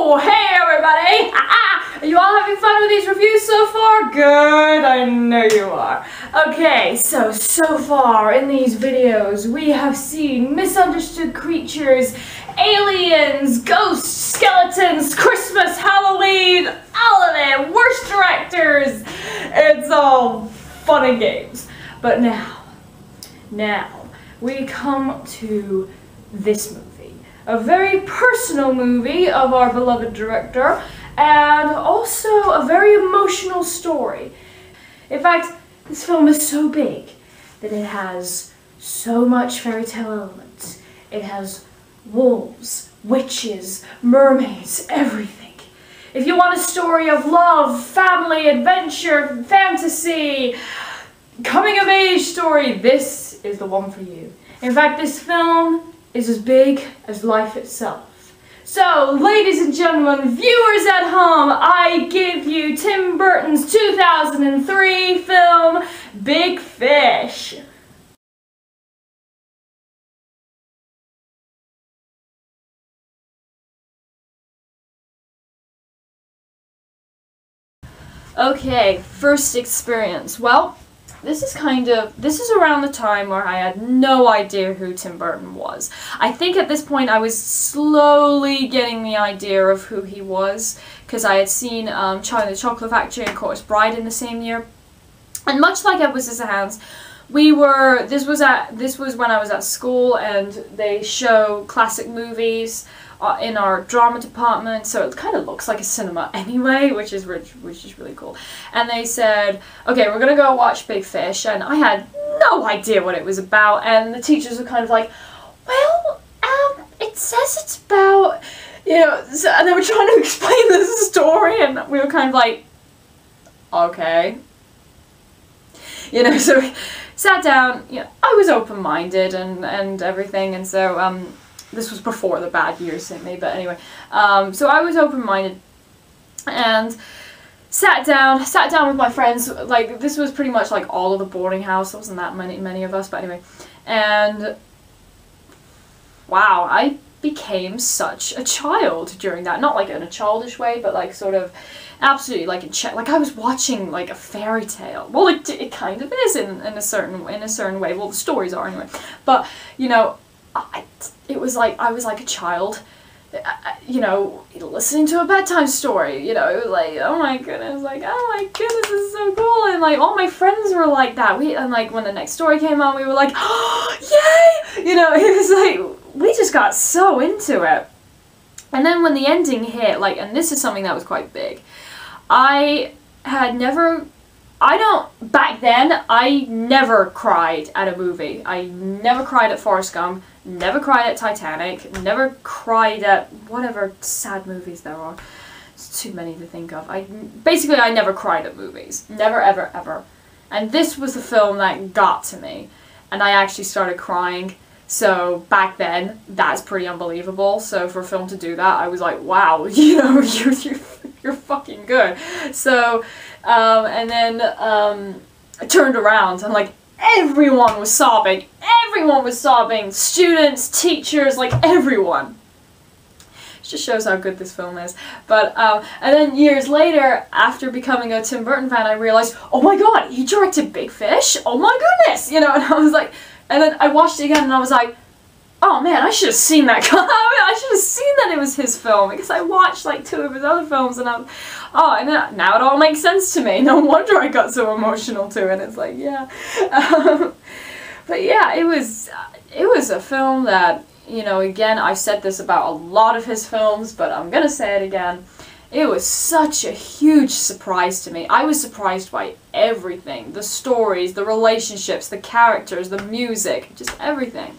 Oh, hey everybody! Are you all having fun with these reviews so far? Good, I know you are. Okay, so far in these videos we have seen misunderstood creatures, aliens, ghosts, skeletons, Christmas, Halloween, all of it, worst directors. It's all fun and games. But now we come to this movie. A very personal movie of our beloved director, and also a very emotional story. In fact, this film is so big that it has so much fairy tale elements. It has wolves, witches, mermaids, everything. If you want a story of love, family, adventure, fantasy, coming of age story, this is the one for you. In fact, this film is as big as life itself. So, ladies and gentlemen, viewers at home, I give you Tim Burton's 2003 film, Big Fish. Okay, first experience. Well, this is around the time where I had no idea who Tim Burton was. I think at this point I was slowly getting the idea of who he was, because I had seen Charlie and the Chocolate Factory and Chorus Bride in the same year. And much like Edward Scissorhands, this was when I was at school, and they show classic movies in our drama department, so it kind of looks like a cinema anyway, which is really cool. And they said, okay, we're gonna go watch Big Fish, and I had no idea what it was about, and the teachers were kind of like, well, it says it's about, you know, and they were trying to explain the story, and we were kind of like, okay. You know, so we sat down, you know, I was open-minded and everything, and so, this was before the bad years hit me, but anyway, so I was open-minded, and sat down with my friends. Like, this was pretty much like all of the boarding house. There wasn't that many of us, but anyway, and wow, I became such a child during that. Not like in a childish way, but like sort of absolutely like like I was watching like a fairy tale. Well, it kind of is in a certain way. Well, the stories are anyway, but you know. It was like I was like a child, you know, listening to a bedtime story, you know. It was like, oh my goodness, this is so cool, and like all my friends were like that. And like when the next story came on, we were like, oh, yay, you know. It was like we just got so into it. And then when the ending hit, like, and this is something that was quite big, back then, I never cried at a movie. I never cried at Forrest Gump, never cried at Titanic, never cried at whatever sad movies there are. It's too many to think of. Basically, I never cried at movies. Never, ever, ever. And this was the film that got to me. And I actually started crying. So back then, that's pretty unbelievable. So for a film to do that, I was like, wow, you know, you're fucking good. So, and then I turned around and like everyone was sobbing. Everyone was sobbing. Students, teachers, like everyone. It just shows how good this film is. But and then years later, after becoming a Tim Burton fan, I realized, oh my god, he directed Big Fish. Oh my goodness, you know. And I was like, and then I watched it again, and I was like, oh man, I should have seen that. I should have seen that it was his film, because I watched like 2 of his other films, and and then, now it all makes sense to me. No wonder I got so emotional to it. It's like, yeah. But yeah, it was a film that, you know, again, I've said this about a lot of his films, but I'm gonna say it again. It was such a huge surprise to me. I was surprised by everything. The stories, the relationships, the characters, the music, just everything.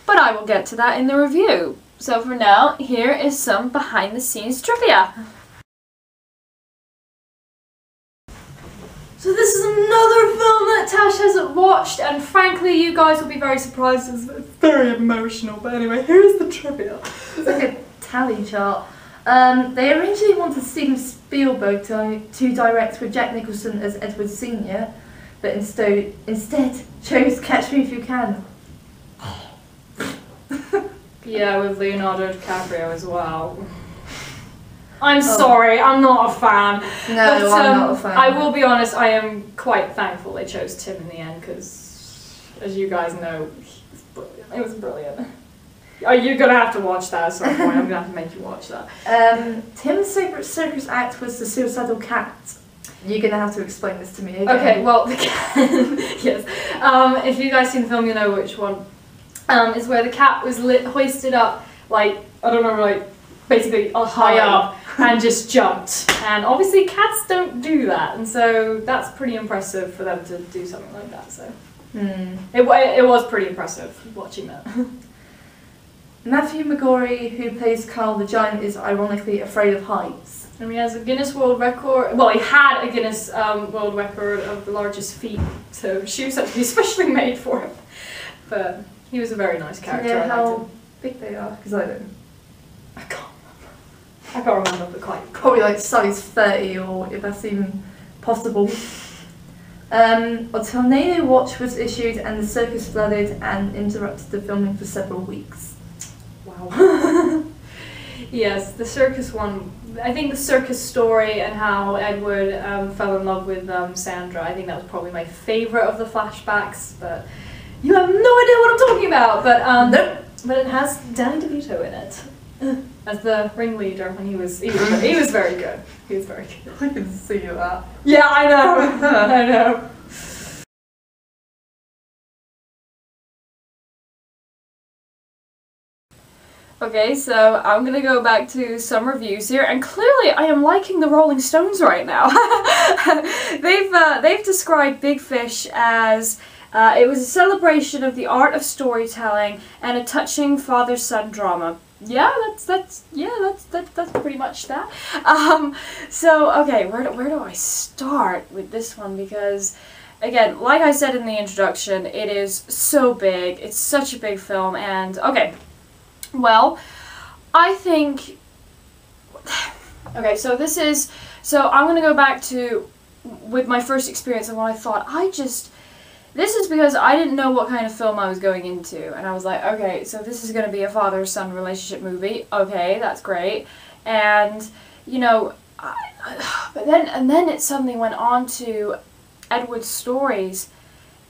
But I will get to that in the review. So for now, here is some behind-the-scenes trivia. So this is another film that Tash hasn't watched, and frankly you guys will be very surprised. It's very emotional, but anyway, here's the trivia. It's like a tally chart. They originally wanted Steven Spielberg to direct with Jack Nicholson as Edward Sr., but instead chose Catch Me If You Can. Yeah, with Leonardo DiCaprio as well. I'm sorry, I'm not a fan. No, but, I'm not a fan. I will be honest, I am quite thankful they chose Tim in the end, because, as you guys know, it was brilliant. Oh, you're gonna have to watch that at some point. I'm gonna have to make you watch that. Tim's favourite circus act was the suicidal cat. You're gonna have to explain this to me again. Okay, well, the cat, yes. If you guys seen the film, you know which one. Is where the cat was hoisted up, like, I don't know, like, basically high up, and just jumped. And obviously cats don't do that, and so that's pretty impressive for them to do something like that, so. It was pretty impressive watching that. Matthew McGorry, who plays Carl the Giant, is ironically afraid of heights. And he has a Guinness World Record, well, he had a Guinness World Record of the largest feet, so shoes had to be specially made for him. But he was a very nice character. Do you know I liked how him. big they are? Because I don't. I can't remember, but quite. Probably like size 30, or if that's even possible. A tornado watch was issued and the circus flooded and interrupted the filming for several weeks. Wow. Yes, the circus one. I think the circus story and how Edward fell in love with Sandra, I think that was probably my favourite of the flashbacks, but you have no idea what I'm talking about, but Nope. But it has Danny DeVito in it as the ringleader, and he was very good. He was very good. I can see that. Yeah, I know. I know. Okay, so I'm gonna go back to some reviews here, and clearly I am liking the Rolling Stones right now. They've described Big Fish as it was a celebration of the art of storytelling and a touching father-son drama. Yeah, that's pretty much that. So okay, where do I start with this one? Because again, like I said in the introduction, it is so big. It's such a big film, and okay. Well, I think, okay, so I'm going to go back to, with my first experience and what I thought, this is because I didn't know what kind of film I was going into, and I was like, okay, so this is going to be a father-son relationship movie, okay, that's great, and, you know, but then it suddenly went on to Edward's stories.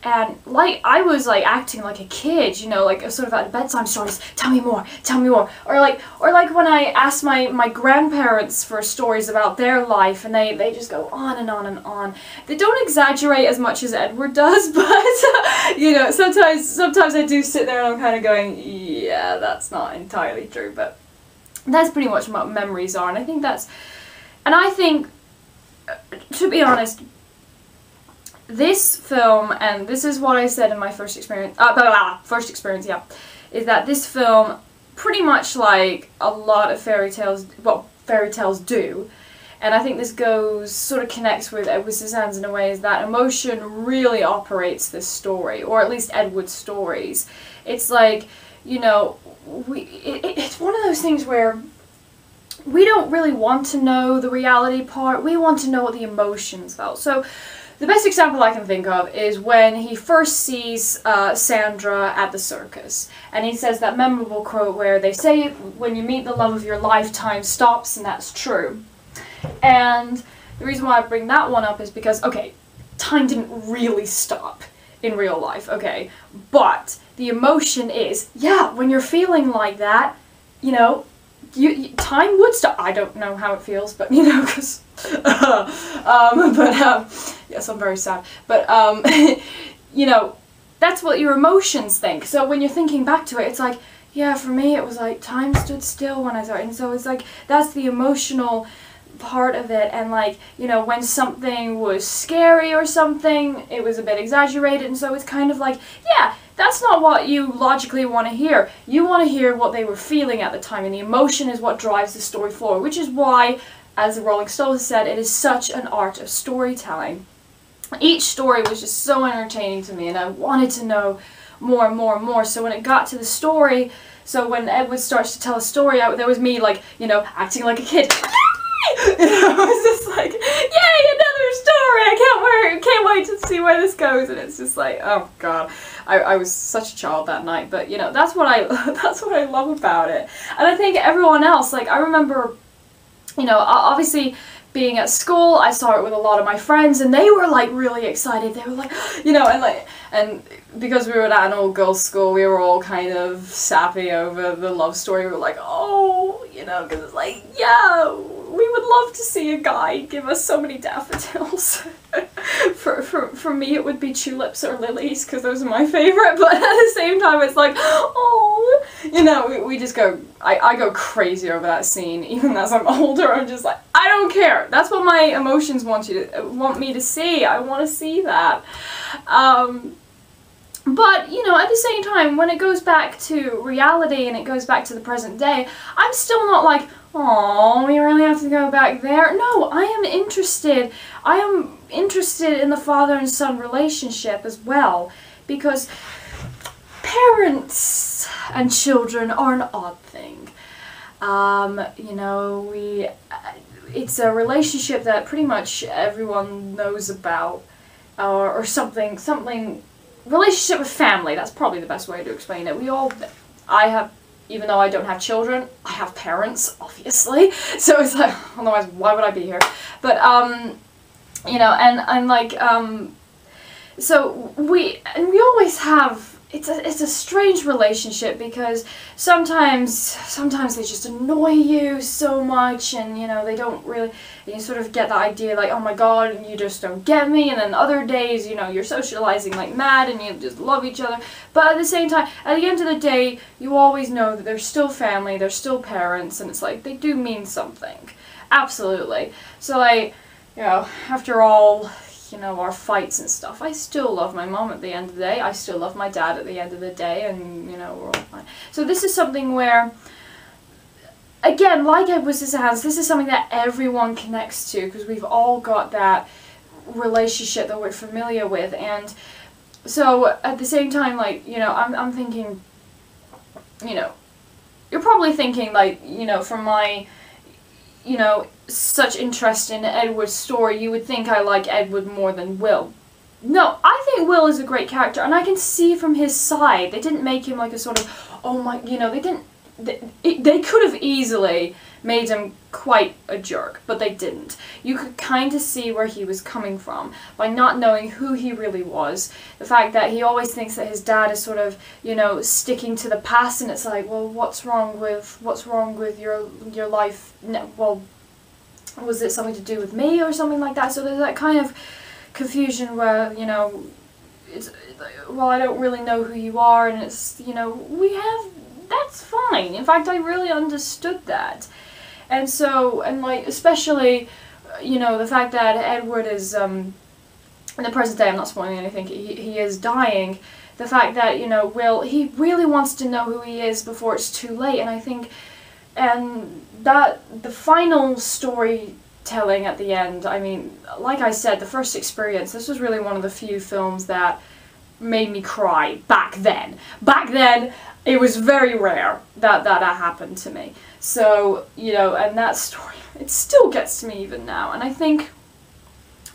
And like I was like acting like a kid, you know, like sort of at bedtime stories. Tell me more, or like when I asked my grandparents for stories about their life, and they just go on and on and on. They don't exaggerate as much as Edward does, but you know, sometimes I do sit there and I'm kind of going, yeah, that's not entirely true, but that's pretty much what memories are, and I think, to be honest, this film, and this is what I said in my first experience, yeah, is that this film, pretty much like a lot of fairy tales do, and I think this sort of connects with Edward Scissorhands in a way, is that emotion really operates this story, or at least Edward's stories. It's like, you know, it's one of those things where we don't really want to know the reality part, we want to know what the emotions felt. So the best example I can think of is when he first sees Sandra at the circus, and he says that memorable quote where they say, when you meet the love of your lifetime stops, and that's true. And the reason why I bring that one up is because, okay, time didn't really stop in real life, okay, but the emotion is, yeah, when you're feeling like that, you know, time would stop. I don't know how it feels, but you know, because yes, I'm very sad, but you know, that's what your emotions think. So when you're thinking back to it, it's like, yeah, for me it was like time stood still when I saw it, and so it's like that's the emotional part of it. And like, you know, when something was scary or something, it was a bit exaggerated, and so it's kind of like, yeah, that's not what you logically want to hear. You want to hear what they were feeling at the time, and the emotion is what drives the story forward, which is why, as the Rolling Stones said, it is such an art of storytelling. Each story was just so entertaining to me, and I wanted to know more and more and more. So when it got to the story, so when Edward starts to tell a story, there was me, like, you know, acting like a kid. You know, I was just like, yay, another story! I can't wait to see where this goes. And it's just like, oh god, I was such a child that night. But you know, that's what I love about it. And I think everyone else, like, I remember you know, obviously being at school, I saw it with a lot of my friends, and they were like really excited. They were like, you know, and because we were at an all-girls school, we were all kind of sappy over the love story. We were like, oh, you know, because it's like, yeah, we would love to see a guy give us so many daffodils. For me, it would be tulips or lilies, because those are my favorite, but at the same time, it's like, oh, you know, we just go, I go crazy over that scene. Even as I'm older, I'm just like, I don't care. That's what my emotions want me to see. I want to see that. But, you know, at the same time, when it goes back to reality and it goes back to the present day, I'm still not like, oh, we really have to go back there. No, I am interested. I am interested in the father and son relationship as well, because parents and children are an odd thing. You know, it's a relationship that pretty much everyone knows about, or something, relationship with family, that's probably the best way to explain it. Even though I don't have children, I have parents, obviously, so it's like, otherwise why would I be here? But, you know, and I'm like, so we always have, it's a strange relationship, because sometimes they just annoy you so much, and, you know, they don't really, and you sort of get the idea like, oh my god, you just don't get me, and then other days, you know, you're socializing like mad and you just love each other, but at the same time, at the end of the day, you always know that they're still family, they're still parents, and it's like, they do mean something. Absolutely. So, like, you know, after all, you know, our fights and stuff, I still love my mom at the end of the day, I still love my dad at the end of the day, and, you know, we're all fine. So this is something where, again, like Edward Scissorhands, this is something that everyone connects to, because we've all got that relationship that we're familiar with, and so at the same time, like, you know, I'm thinking, you know, you're probably thinking, like, you know, from my, you know, such interest in Edward's story, you would think I like Edward more than Will. No, I think Will is a great character, and I can see from his side, they didn't make him like a sort of, oh my, you know, they could have easily made him quite a jerk, but they didn't. You could kind of see where he was coming from by not knowing who he really was. The fact that he always thinks that his dad is sort of, you know, sticking to the past, and it's like, well, what's wrong with your life? No, well, was it something to do with me or something like that? So there's that kind of confusion where, you know, it's, well, I don't really know who you are, and it's, you know, that's fine. In fact, I really understood that. And so, and like, especially, you know, the fact that Edward is, in the present day, I'm not spoiling anything, he is dying. The fact that, you know, Will, he really wants to know who he is before it's too late, and I think, and that, the final storytelling at the end, I mean, like I said, the first experience, this was really one of the few films that made me cry back then. Back then, it was very rare that happened to me. So, you know, and that story, it still gets to me even now. And I think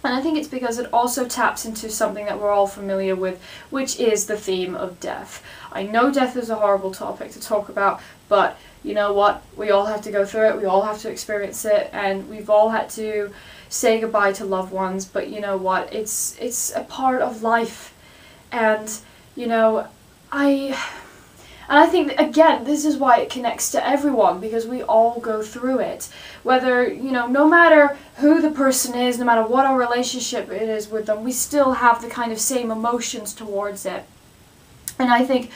it's because it also taps into something that we're all familiar with, which is the theme of death. I know death is a horrible topic to talk about, but you know what? We all have to go through it, we all have to experience it, and we've all had to say goodbye to loved ones, but you know what? It's a part of life. And, you know, I think, again, this is why it connects to everyone, because we all go through it. Whether, you know, no matter who the person is, no matter what our relationship it is with them, we still have the kind of same emotions towards it. And I think,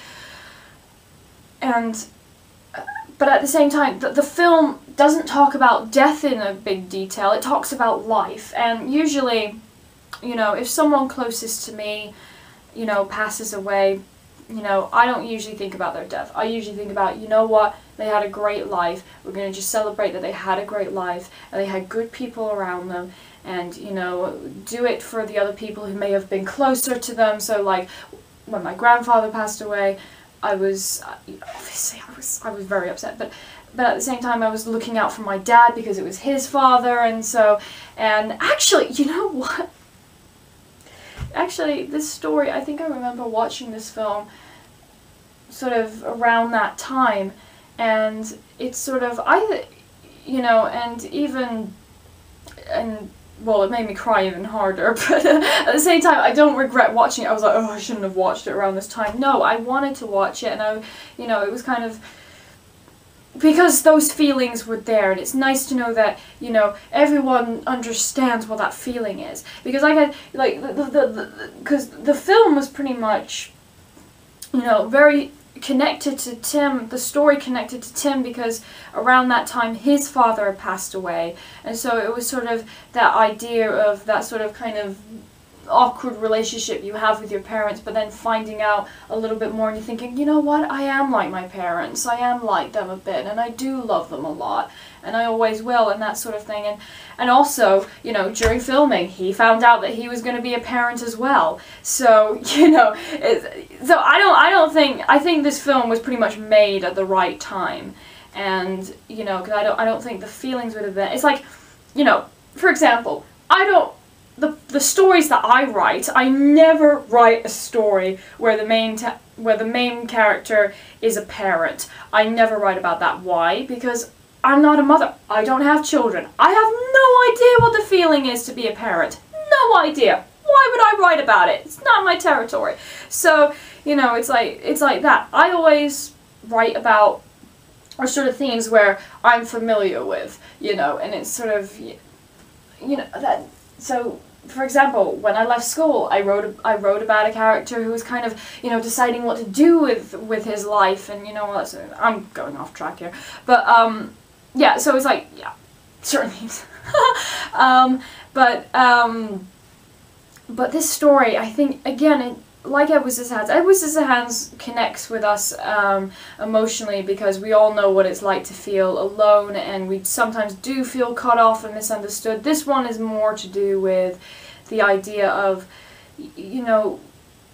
but at the same time, the film doesn't talk about death in a big detail, it talks about life. And usually, you know, if someone closest to me, you know, passes away, you know, I don't usually think about their death. I usually think about, you know what, they had a great life, we're going to just celebrate that they had a great life, and they had good people around them, and, you know, do it for the other people who may have been closer to them. So, like, when my grandfather passed away, I was, obviously, I was very upset, but at the same time I was looking out for my dad because it was his father, and so, and actually, you know what? Actually, this story, I think I remember watching this film sort of around that time, and it's sort of, you know, and even, and well, it made me cry even harder, but at the same time, I don't regret watching it. I was like, oh, I shouldn't have watched it around this time. No, I wanted to watch it, and I, you know, it was kind of, because those feelings were there, and it's nice to know that, you know, everyone understands what that feeling is. Because I had, like, because the film was pretty much, you know, very connected to Tim, the story connected to Tim, because around that time his father had passed away, and so it was sort of that idea of that sort of kind of awkward relationship you have with your parents, but then finding out a little bit more and you're thinking, you know what, I am like my parents, I am like them a bit, and I do love them a lot, and I always will, and that sort of thing. And also, you know, during filming he found out that he was going to be a parent as well, so, you know, so I think this film was pretty much made at the right time, and, you know, because I don't think the feelings would have been, it's like, you know, for example, the stories that I write, I never write a story where the main character is a parent. I never write about that. Why? Because I'm not a mother. I don't have children. I have no idea what the feeling is to be a parent. No idea. Why would I write about it? It's not my territory. So, you know, it's like that. I always write about or sort of themes where I'm familiar with, you know, and it's sort of, you know, that. So, for example, when I left school, I wrote about a character who was kind of, you know, deciding what to do with his life, and, you know, I'm going off track here, but yeah. So it's like, yeah, certain things. But this story, I think, again, like Edward Scissorhands connects with us emotionally, because we all know what it's like to feel alone, and we sometimes do feel cut off and misunderstood. This one is more to do with the idea of, you know,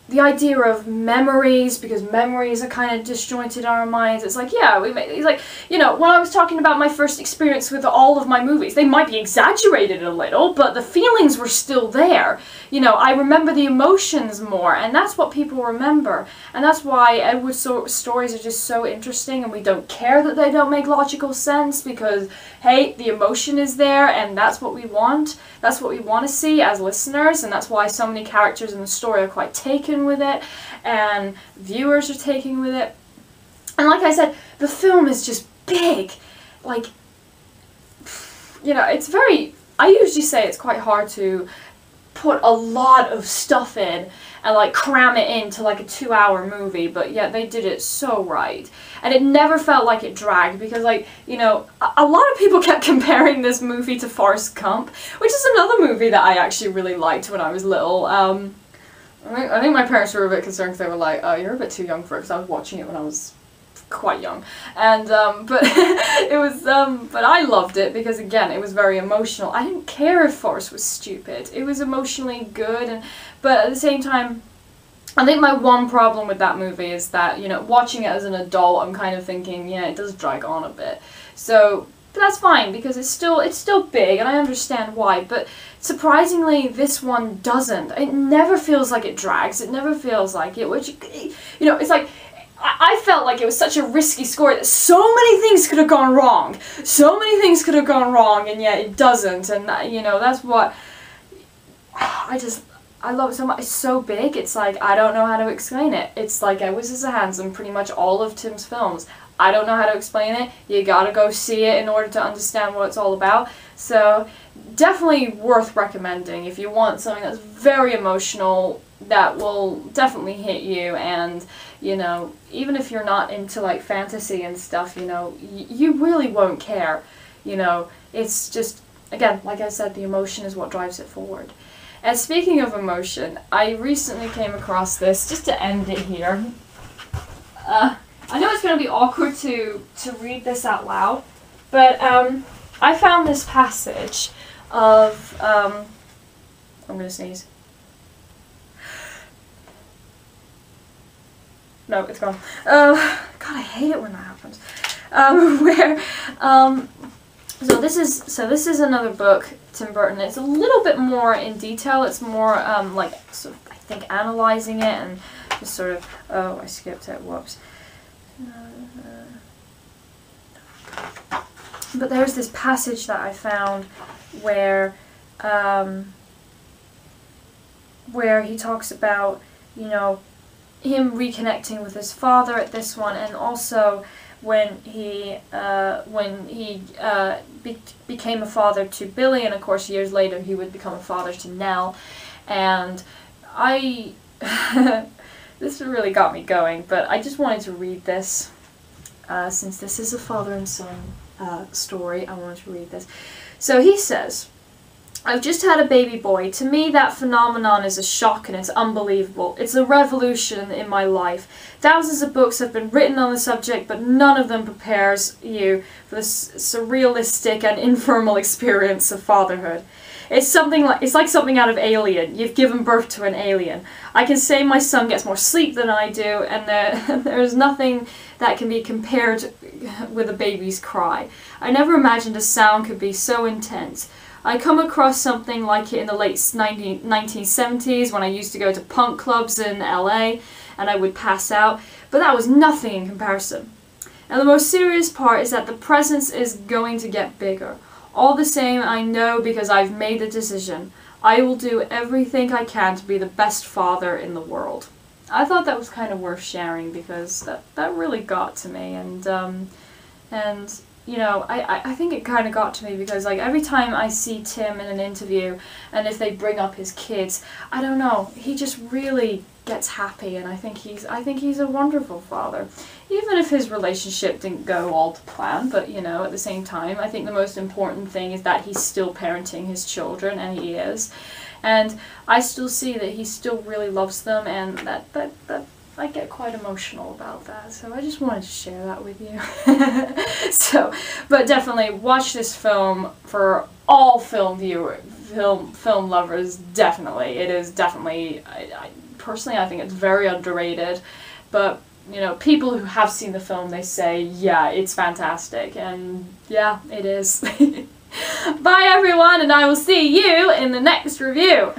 the idea of memories, because memories are kind of disjointed in our minds. It's like, yeah, it's like, you know, when I was talking about my first experience with all of my movies, they might be exaggerated a little, but the feelings were still there. You know, I remember the emotions more, and that's what people remember. And that's why Edward's stories are just so interesting, and we don't care that they don't make logical sense, because, hey, the emotion is there, and that's what we want. That's what we want to see as listeners, and that's why so many characters in the story are quite taken with it, and viewers are taken with it. And like I said, the film is just big. Like, you know, it's very, I usually say it's quite hard to put a lot of stuff in and like cram it into like a 2-hour movie, but yet they did it so right. And it never felt like it dragged, because, like, you know, a lot of people kept comparing this movie to Forrest Gump, which is another movie that I actually really liked when I was little. I think my parents were a bit concerned, because they were like, oh, you're a bit too young for it, because I was watching it when I was quite young. And, but it was, but I loved it, because, again, it was very emotional. I didn't care if Forrest was stupid. It was emotionally good, but at the same time, I think my one problem with that movie is that, you know, watching it as an adult, I'm kind of thinking, yeah, it does drag on a bit. So, but that's fine, because it's still big, and I understand why, but surprisingly, this one doesn't. It never feels like it drags. It never feels like it, which, you know, it's like, I felt like it was such a risky score that so many things could have gone wrong. So many things could have gone wrong, and yet it doesn't, and, you know, that's what I love it so much. It's so big, it's like, I don't know how to explain it. It's like Edward Scissorhands and pretty much all of Tim's films. I don't know how to explain it. You gotta go see it in order to understand what it's all about. So, definitely worth recommending if you want something that's very emotional, that will definitely hit you, and, you know, even if you're not into, like, fantasy and stuff, you know, you really won't care. You know, it's just, again, like I said, the emotion is what drives it forward. And speaking of emotion, I recently came across this, just to end it here. I know it's going to be awkward to read this out loud, but I found this passage of, I'm going to sneeze. No, it's gone. God, I hate it when that happens. So this is another book, Tim Burton. It's a little bit more in detail. It's more like sort of, I think, analyzing it and just sort of, oh, I skipped it. Whoops. But there's this passage that I found where he talks about, you know, him reconnecting with his father at this one, and also when he became a father to Billy, and of course years later he would become a father to Nell. And this really got me going, but I just wanted to read this. Since this is a father and son story, I wanted to read this. So he says, "I've just had a baby boy. To me, that phenomenon is a shock and it's unbelievable. It's a revolution in my life. Thousands of books have been written on the subject, but none of them prepares you for this surrealistic and informal experience of fatherhood. It's like something out of Alien. You've given birth to an alien. I can say my son gets more sleep than I do, and there's nothing that can be compared with a baby's cry. I never imagined a sound could be so intense. I come across something like it in the late 1970s when I used to go to punk clubs in LA and I would pass out, but that was nothing in comparison. And the most serious part is that the presence is going to get bigger. All the same, I know because I've made the decision. I will do everything I can to be the best father in the world." I thought that was kind of worth sharing because that really got to me, and you know, I think it kind of got to me because, like, every time I see Tim in an interview, and if they bring up his kids, I don't know, he just really gets happy, and I think he's a wonderful father. Even if his relationship didn't go all to plan, but, you know, at the same time, I think the most important thing is that he's still parenting his children, and he is. And I still see that he still really loves them, and that I get quite emotional about that, so I just wanted to share that with you. But definitely watch this film for all film lovers. Definitely, it is definitely. Personally, I think it's very underrated, but you know, people who have seen the film, they say, yeah, it's fantastic, and yeah, it is. Bye everyone, and I will see you in the next review.